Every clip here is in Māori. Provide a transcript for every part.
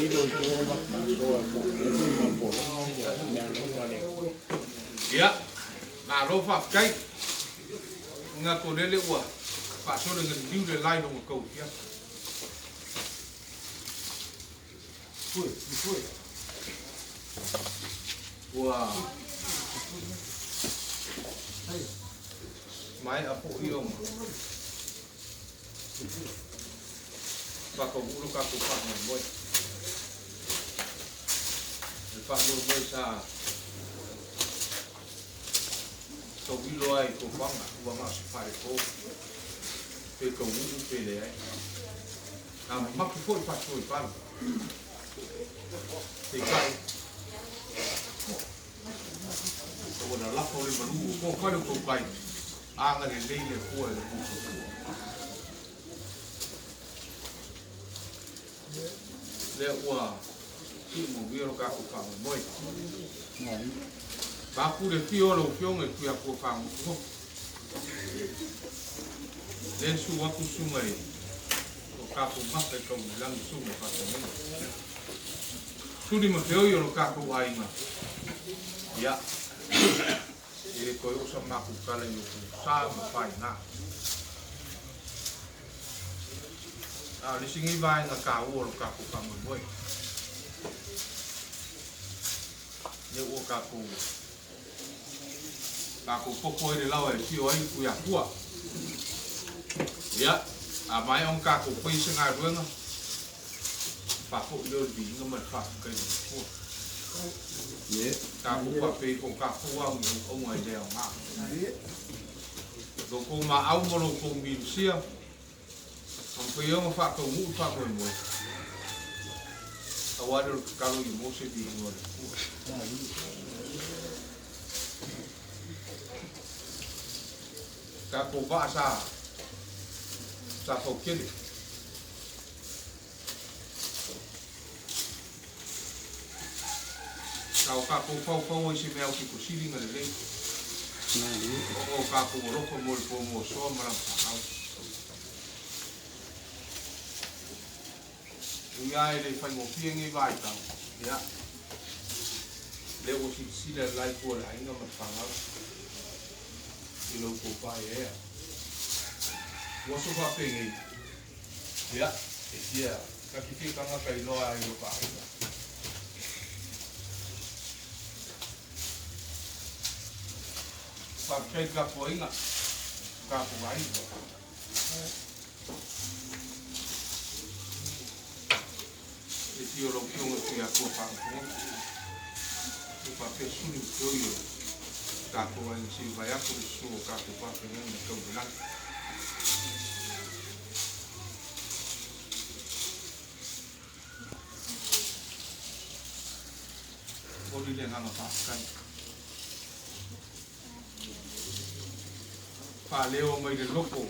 Ya, nah lo fa kai nga ko lele wa fa so dengan view de line on ko ya. Fui. Wow. Mai apo iom. Ba ko ulu ka ko pa mo. Fa lo sa so vilo ai ko fanga wa ma fare ko pe ko u pe le ai ma ko foi pa te kai ko na la ko le malu ko ko kai anga le le ko le le wa ki mo viro ka ko pa mo ba ku le fio lo fio nge ku ya ko fa mo le su wa ku su mai o ka ko ma pe ko lang su mo fa mo su di mo fio yo lo ka ko ai ma ya e ko yo sa ma ku ka le yo sa ma fa na le singi vai na ka o lo ka ko fa mo le o ka ko aku popo ile lawa e tio ai ku ya kua ya a mai on ka ku pui singa ruanga pa ko ile di ngama fa ka ni ku ye ka ku pa pe ko ka ku wa o mo ile o ma do ko ma au mo lo ko mi sia on pe yo fa ko mu fa ko mo awado ka lo mo se di mo ka ko ba sa ko kili ka ko isi me au ki ko sili ngale le o ka ko ro ko mo so mara au ia ele fai mo fiengi vai ta ya le o si sila lai ko la inga ma fanga ilo ko pa e waso pa pengi ya ia ka ki ka nga kai loa ilo pa pa kai ka po inga ka po ai e tio lo ki o ki a ko pa ko pa pe suni ko yo ka ko ai si vai a ko su ka ko pa pe ni ko bilang o di le ngama pa kan pa leo mai de loko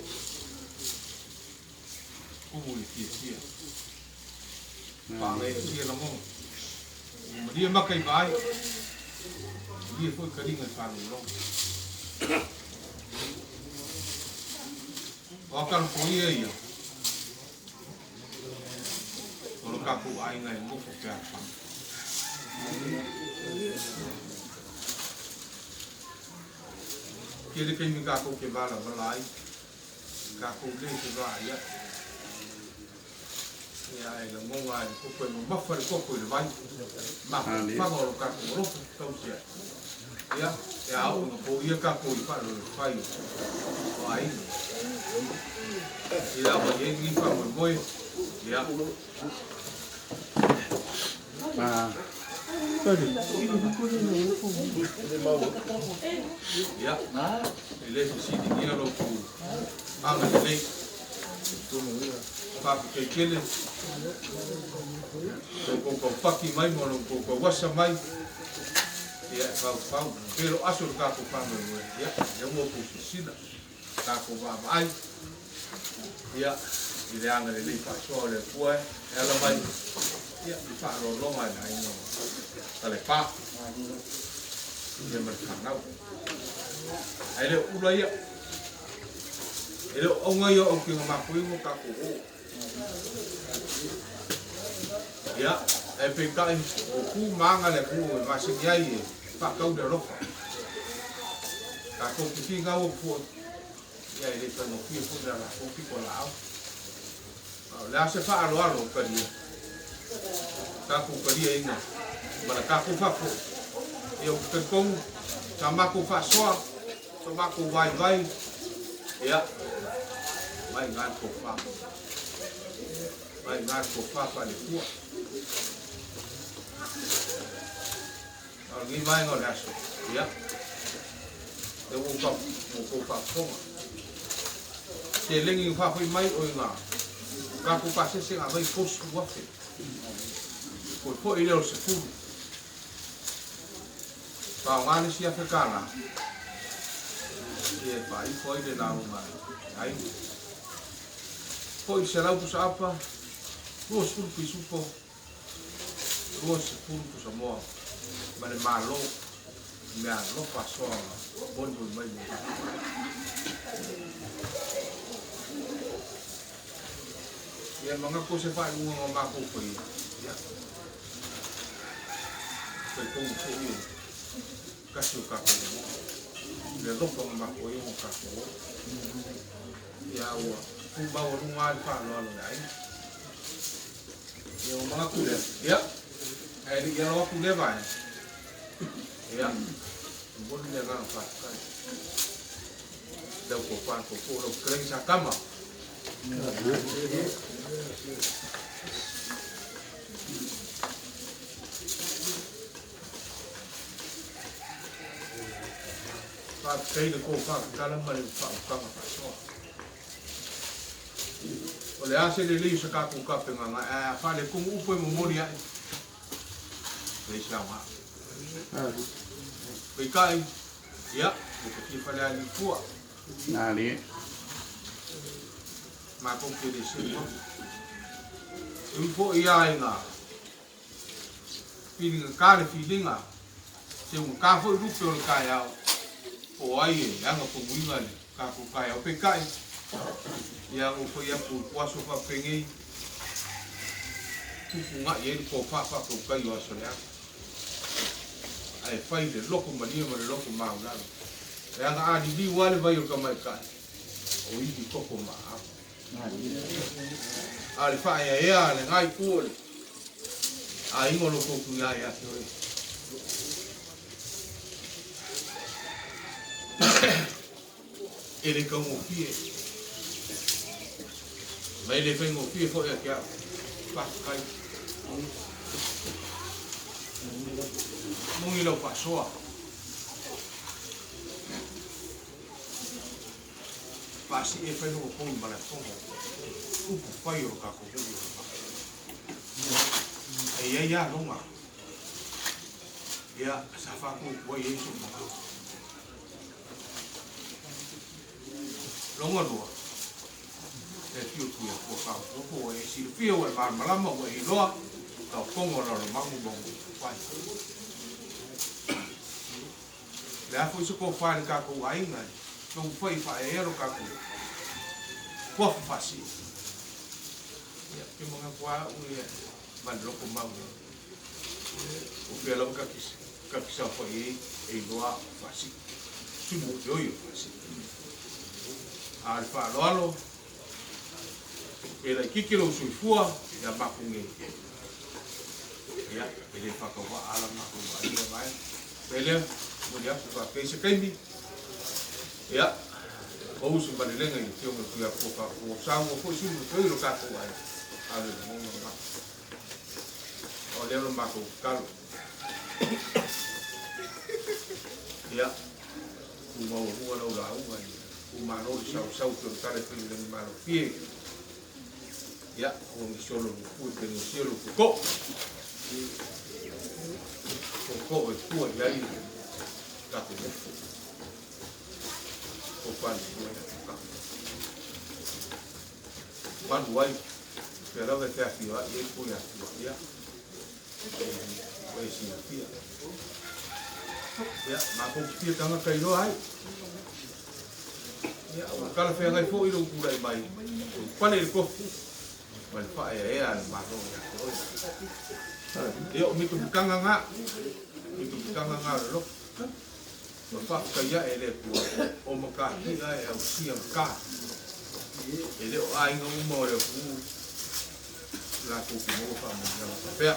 ku mu ki pa le si la mo dia makai vai dia foi carinho de falar não o kan foi aí o capo ai ngai mo fo ka que que me capo que vai lá capo de que vai ya ele mo vai ko ko mo ba fa ko ko vai ma fa mo ka ko ro ko sia ya ya o no po ia ka ko i fa lo fai ai ya ba ye ni fa mo boy ya ya ele se di lo ko anga le pa ke kele ko paki mai mo ko wasa mai ya pa pero aso ka ko pa mo ya mo ko sina ka ko va mai ya ile anga le pa so le pue ela mai ya pa lo mai ai no tale pa ye mer kanau ai le ula ya ele onga yo o ki ma ko ka ko ya e pe kai o ku manga le ku e masini ai e pa kau de rofa ka ko ki nga o fu ia ele ka no ki fu la ko ki ko la la se fa alo ka ni ka ku ka dia ina mana ka ku fa ko e o ke ko ka ma ku fa so so ma ku vai vai ia mai ngan ko fa vai ngan ko fa pa le ku ngi mai ngol aso ya de un ko fa ko se lengi fa foi mai o nga ka ko pa se a vai ko su wa fe ko ile o se fu pa ngani si africana e pa i foi de na uma ai foi se la pusa apa ko su pisu po ko se fu pusa mo ma le malo me a lo paso bon bon mai ya manga ko se fa un ma ko foi ya foi con foi caso ka ko le lo ko ma ko yo ka ko ya wa ku ba wa un al fa lo ai ya manga ku le ya ai di ya lo ku le vai ya bon le nga fa ka da ko fa ko lo kren sa kama fa kai de ko fa kala ma le fa kama fa so o le ase le li sa ka ku ka pe nga a fa le ku u pe mo moria le sa ma Pe kai, ya, ko ki fa le ali fu. Na li. Ma ko ke de se mo. Un po ia ina. Pili ka le filinga. Se un ka fo ru pe o ka ya. O ai e anga po muinga le ka ko ka ya pe kai. Ya o fo ya pu so fa pengi. Ku nga ye ko fa ko ka yo so ya. Ai fai de loko mania ma de loko mau la. E anga a di wale vai o ka mai kai. O i di koko ma. Ale fa ya le ngai ku. A ingo lo ko ku ya ya. Ele ka mo fie. Vai le fengo fie fo ya ka. Pa kai. Mungi lo pasoa. Pasi e fai no pon mala fongo. Upu fai o ka ko. E ya longa. Ya safa ko wo ye so ma. Longa do. E fiu ku ya ko ka. Ko e si fiu e ma mala mo e lo. Ka fongo lo ma mo bo. Fai. Le a foi so ko fa ka ko ai ngai no foi fa e ro ka ko ko fa si ya ke mo nga kwa u ye man ro ko ma o pe lo ka sa foi e lo fa si tu mo yo fa si al fa lo e la ki lo su fua ya ba ku nge ya ele fa ko ala ma ko ai vai bele Muli aku ka keisa kaimi. Ya. O usu balelenga i teo me kuia poka. O sango fo isu me teo iro kako ai. Ale mongo ma. O leo mako kalo. Ya. Uma o hua lau la uma. Uma no i sau teo kare pili le maro fie. Ya. O mi solo mu kui peni sielo kuko. Kuko e kua i ai. Kaku nefu. O kwani kua i kaku. Kwani wai. Pera ve te afio a i e kua i afio ia. O e si afia. Ya, ma ko ki tanga kairo ai. Ya, o kala fe ngai fo i ro kura i mai. Kwani i kofu. Wal fa e al ma ro ya. Ia o mito kanga nga. Mito kanga nga lo. Ma whakaya e le kua o makahia e au sia ka. E le o ainga uma o le ku la kuki mo fa mo ya pea.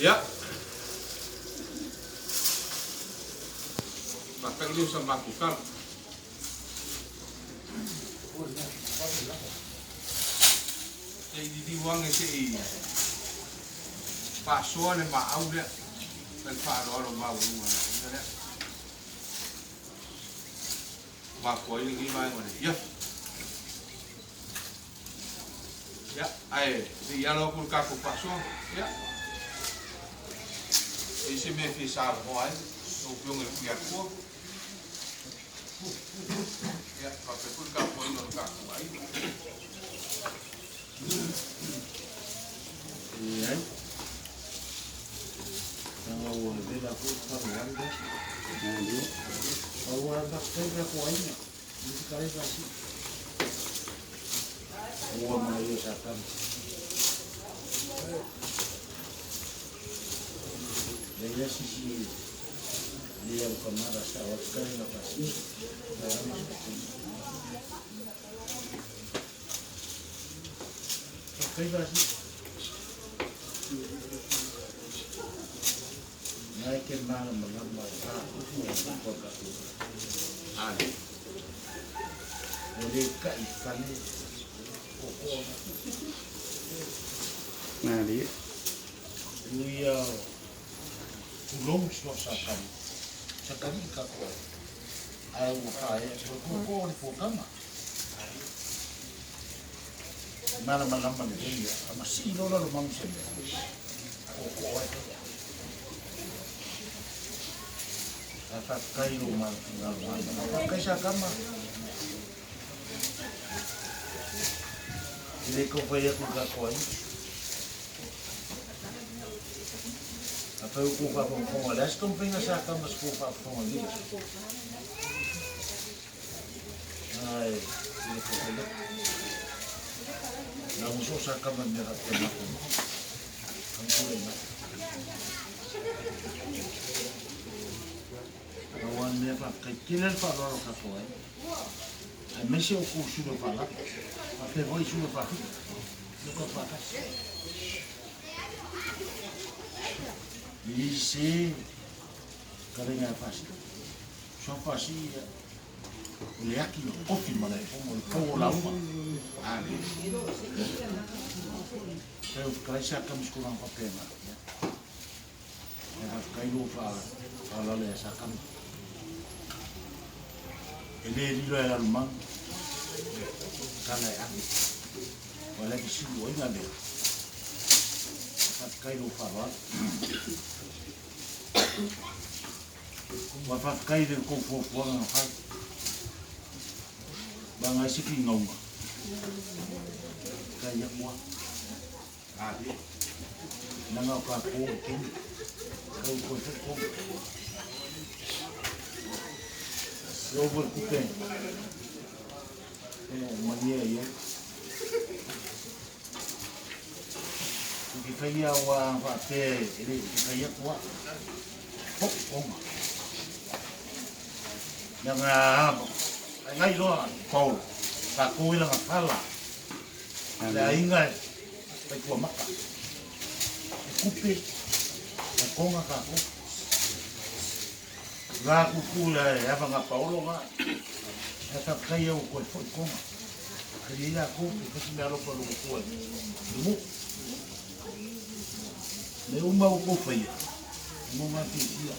Ya. Maka ini sa makukan. Jadi diwang ese pasone ma aude per fare lo ma una. Ma poi li mai ngone. Ya. Ya, ai, si ya lo pul kaku paso. Ya. Ese me fisa boy, no pion el piaco. Ya, pape pul kaku no kaku ai. Iya. Kalau boleh dah pun kawan dah. Nanti, kalau ada kerja kuahnya, mesti kali kasih. Uang ayo sakan. Dia sisi dia bukan rasa awak kali nak kasih. Kali kasih. Naikin malam menambah aku semua kota itu. Ada. Jadi ikan ni. Nah dia. Dia belum selesai. Sekarang kakak. Aku kaya berkumpul di Pukama. Malam-malam dia masih lola rumah sendiri. Atas kayu rumah tinggal mana? Pakai sakama. Jadi kau bayar juga koin. Apa aku faham kau ada stompi nggak sakama sekolah kau lagi. Hai, ini kau bayar. Namun susah sakama merah tengah. Kamu boleh. Kawan dia pakai kiler para orang kapuai. Mesti aku sudah pala. Apa boleh sudah pakai? Lupa pakai. Isi kerana apa sih? Siapa sih? Lihat ni kopi mana? Kau lama. Ada. Saya kerja kami sekolah kopi mana? Saya lupa kalau le sakam. Ele dilo era lumang kana ya wala kisi wo ina be kai lo fala wa fa kai de ko fo fo na fa banga siki ngonga kai ya mo ade nanga ka ko kin ko ko eu vou comer. Mania aí. O que caía o papel, ele caía com a poma. Yang ngai lo kau, aku hilang kepala. Dah ingat, aku makan. Kupi, aku ngak aku. Gak kukula ya bang apa orang ah, kata kaya ukoi foi koma, kerja aku kasi meron pa ukoi, dulu, le umau ukoi, umau mati dia,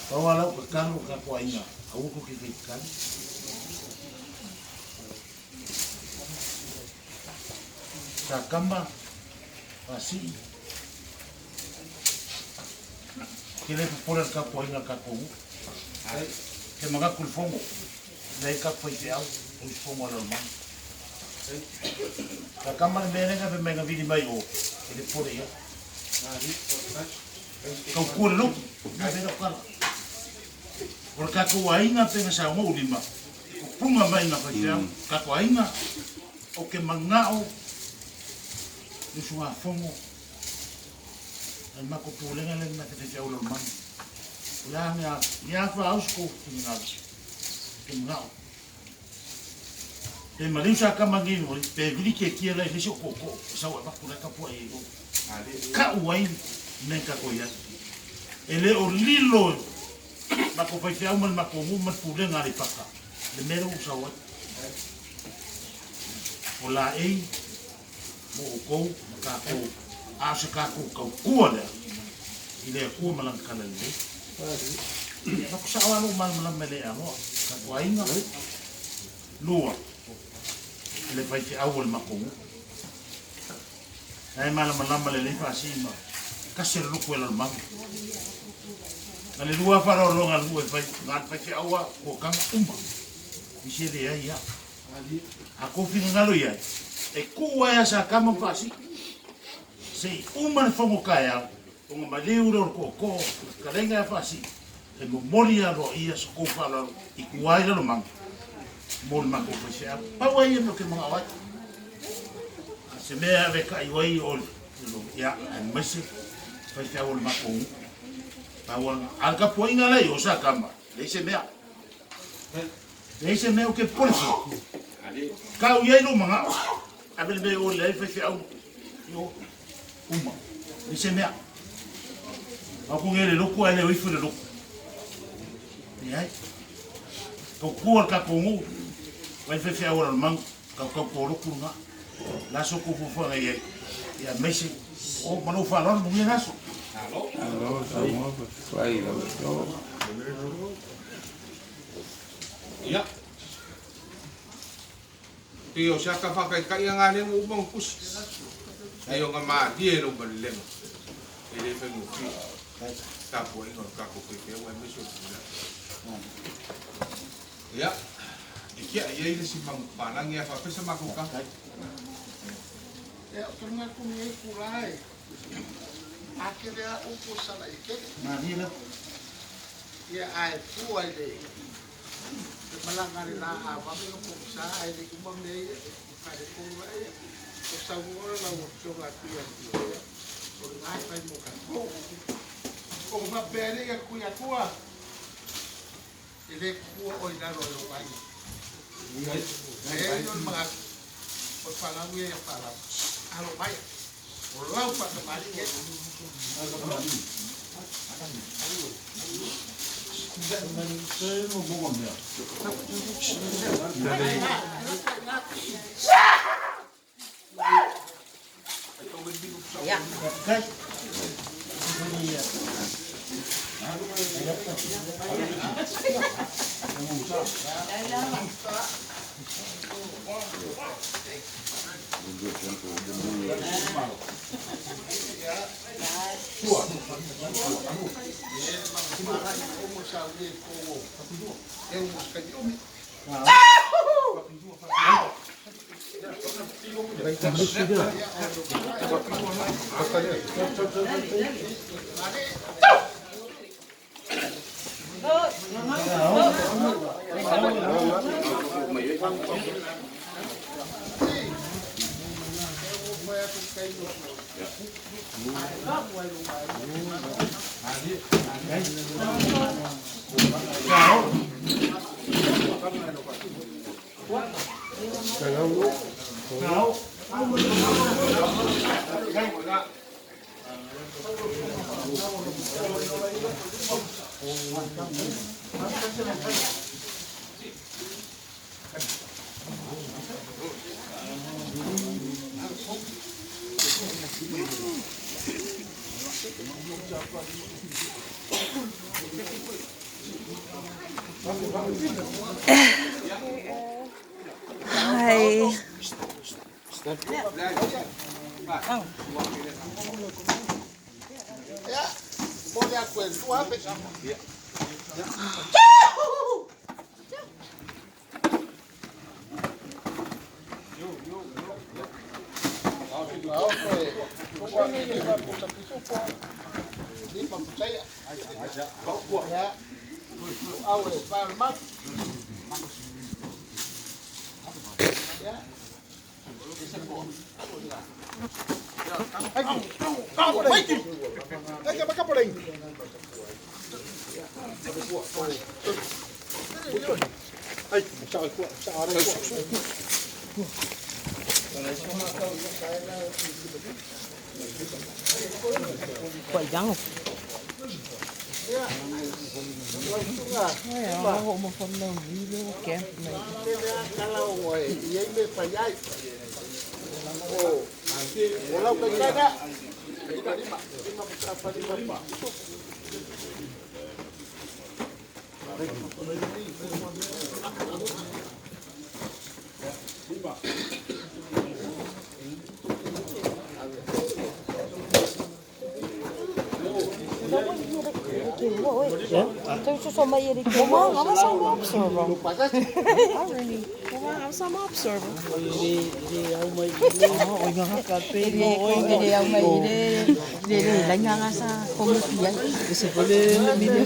kawalau kekalo kakuainya, aku kukikikan, sakamba, pasti. Kile pura ka poina ka ko ke maga kul fongo nei ka foi te au os fongo normal ka kamar bene ka be mega vidi mai o ele pore yo ka kul lu na be no kala por ka ko ainga pe sa mo lima punga mai na fa ka ko ainga o ke mangao le sunga fongo al mako pulenga le na te au lo man la nga fa ausko tinga tinga e marisha kama ngi mo pe vili ke kia la hiso koko sa wa ba kula ka po e ka uai neka ko ya ele o lilo mako fa fia mal mako mu ma pulenga le paka le mero sa wa ola e mo ko ka ko a se ka ko ka kuala ile ku malang kana le ba ko sa wa no mal malang mele a mo ka ko ainga lua le fai te awal makongu ai malama le fa sima ka se luku el mang ale lua fara ronga lua fai ngat fai te awa ko kang umba isi de ya ako ngalo ya e kuwa ya sa kama fasi sei uma fongo kaya onga maliuro ko kalenga fasi e mo moria ro ia so fala i kuai lo mang mol ma ko fese pa wai no ke mga wat se me ave ka wai ol ya an mese fa ta ol ma ko pa wan al ka po inga lai o sa kama le se me o ke polso ka u ye no mga ave me ol le fese au yo uma le se me a ko ngere lo ko ele o ifu le lo ya ko ko ka ko ngu vai fe ora mang ka ko ro kurunga la so ko fo ngai ya mesi o mano fa lo mu ngai so alo sai lo ya tio saka fa kai kai ngane mo bang pus ayo ngama die no balem ele fe mo fi ta po ino ka ko fe wa meso ya Ikia ia ile si mang panang ya fa pesa makuka. Ya pernah kumai kulai. Akhirnya ukur sana iket. na ni la Ya ai kuai de. Malangari na apa ni ukur sa ai de kumang de. Ai kumai. Usawur la ukur la kuya kuya. Ngai pai muka. Kung mabere ka kuya kuya. Ile kuya oi na ro lo pai. Ngayon mga pagpalangi yung parang ano ba yan? Ulaw pa sa balik yan. Hi. Ya, boleh aku itu apa? Ya. Quậy trắng không? Hộ một phần đồng đi luôn kém này. To so may iri ko mo, ako sa mo absorber. Already. Ako sa mo absorber. Iri ang may iri. Oy nga ka pero iri ang may iri. Iri lang nga sa komisiyan. Kasi pala nabili.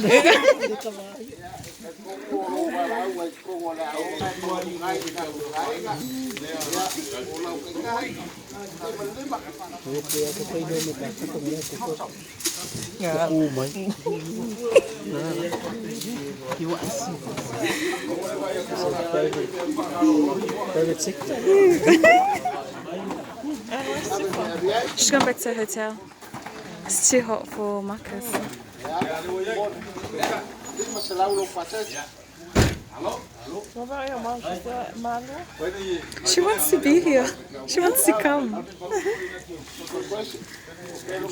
Private sector. Just going back to the hotel. It's too hot for Marcus. She wants to be here. She wants to come.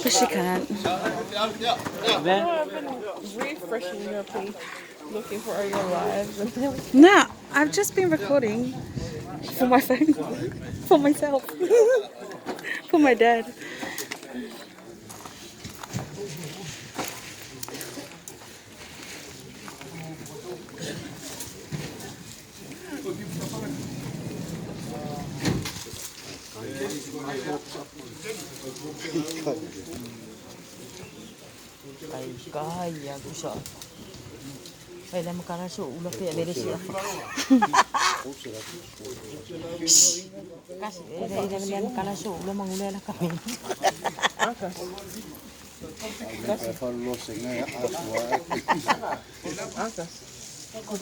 But she can't. I've been refreshing your page, looking for all your lives. Nah, I've just been recording for my phone, for myself, for my dad. Kaya ko siya. Ay, lang makaraso. Ulah kaya beri siya. Kasi, ay, makaraso. Ulah mangulay lang kami. Akas. Aku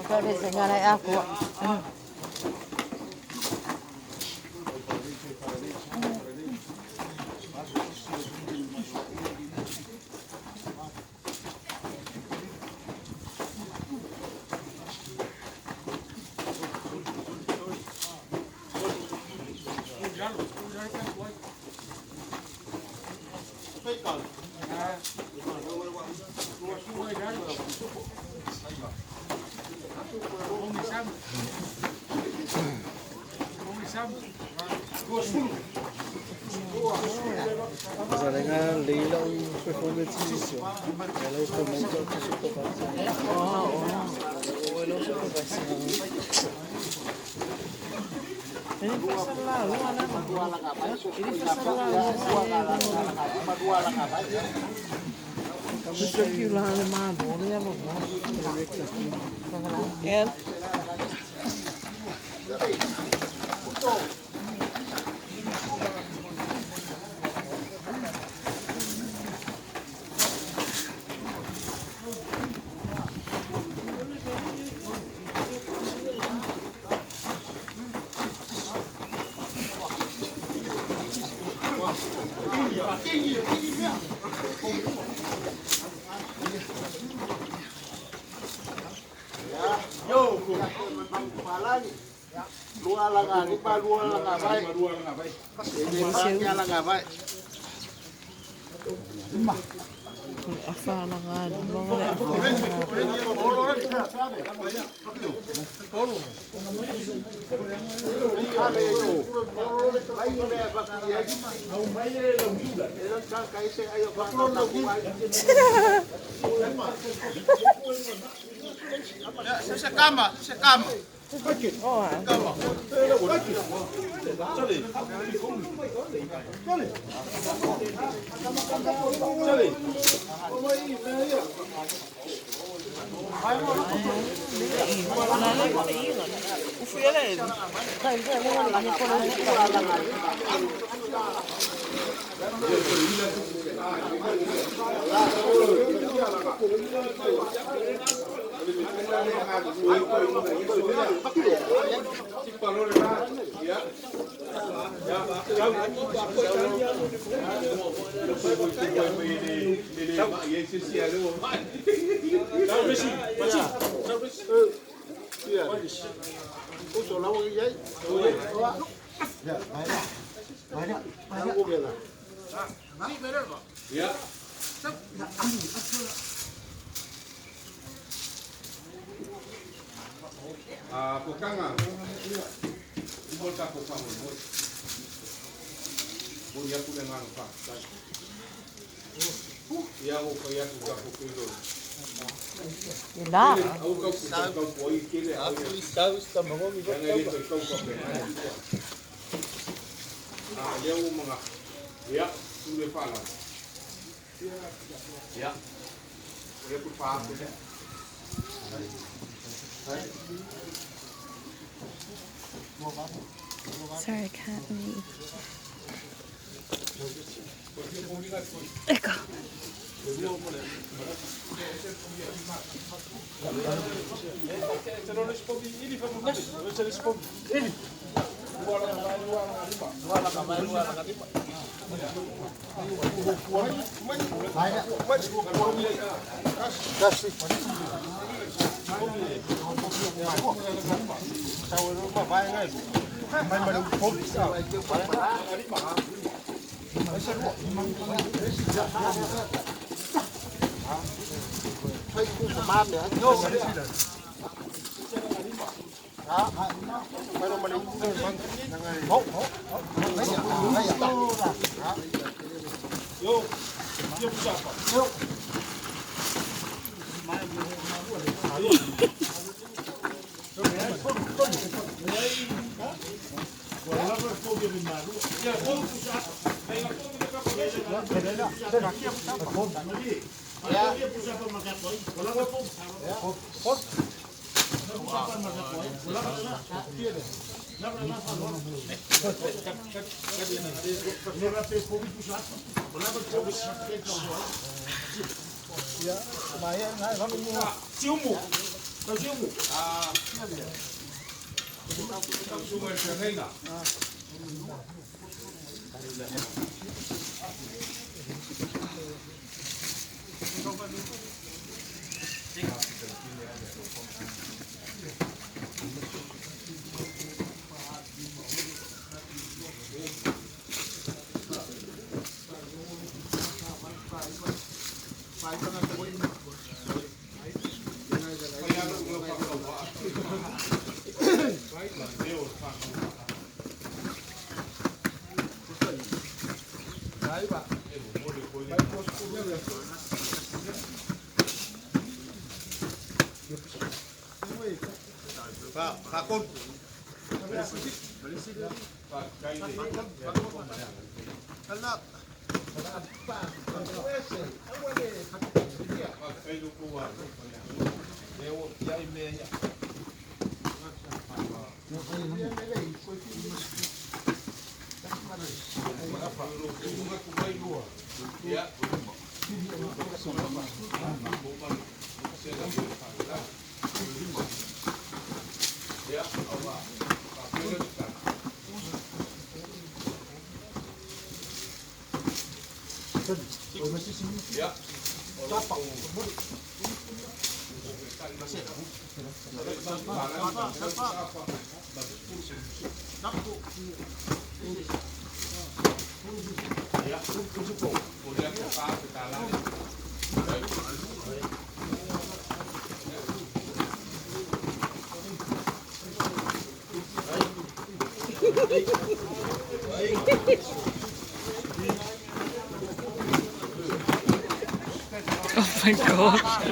kau dah sengaja aku. Mas legal leila o performance disso. Ela é o comando que supervisão. Ou ela é o supervisão. Ini pasal lalu mana dua lang kapal. Ini pasal lalu dua lang kapal. Gusto ko lang naman doon yan mo. Yan. langa, ni palua langa vai. Ini paknya langa vai. Afalangan, mga afalangan. Sa kama. Oh, Kokanga. Ibol ka ko pamo mo. Buya ko lang ang pa. Ya ko kaya ko ka ko kilo. Ila. Au ka ko ko ikile. Está mo mi. Yang ito ko ko pe. Yang mga. Ya, sulle pala. Ya. Ore ko pa ko. Sorry, I can't read. Ecco. Pakon. Kalak. Ya. Boleh aku apa kita lagi? Oh my gosh.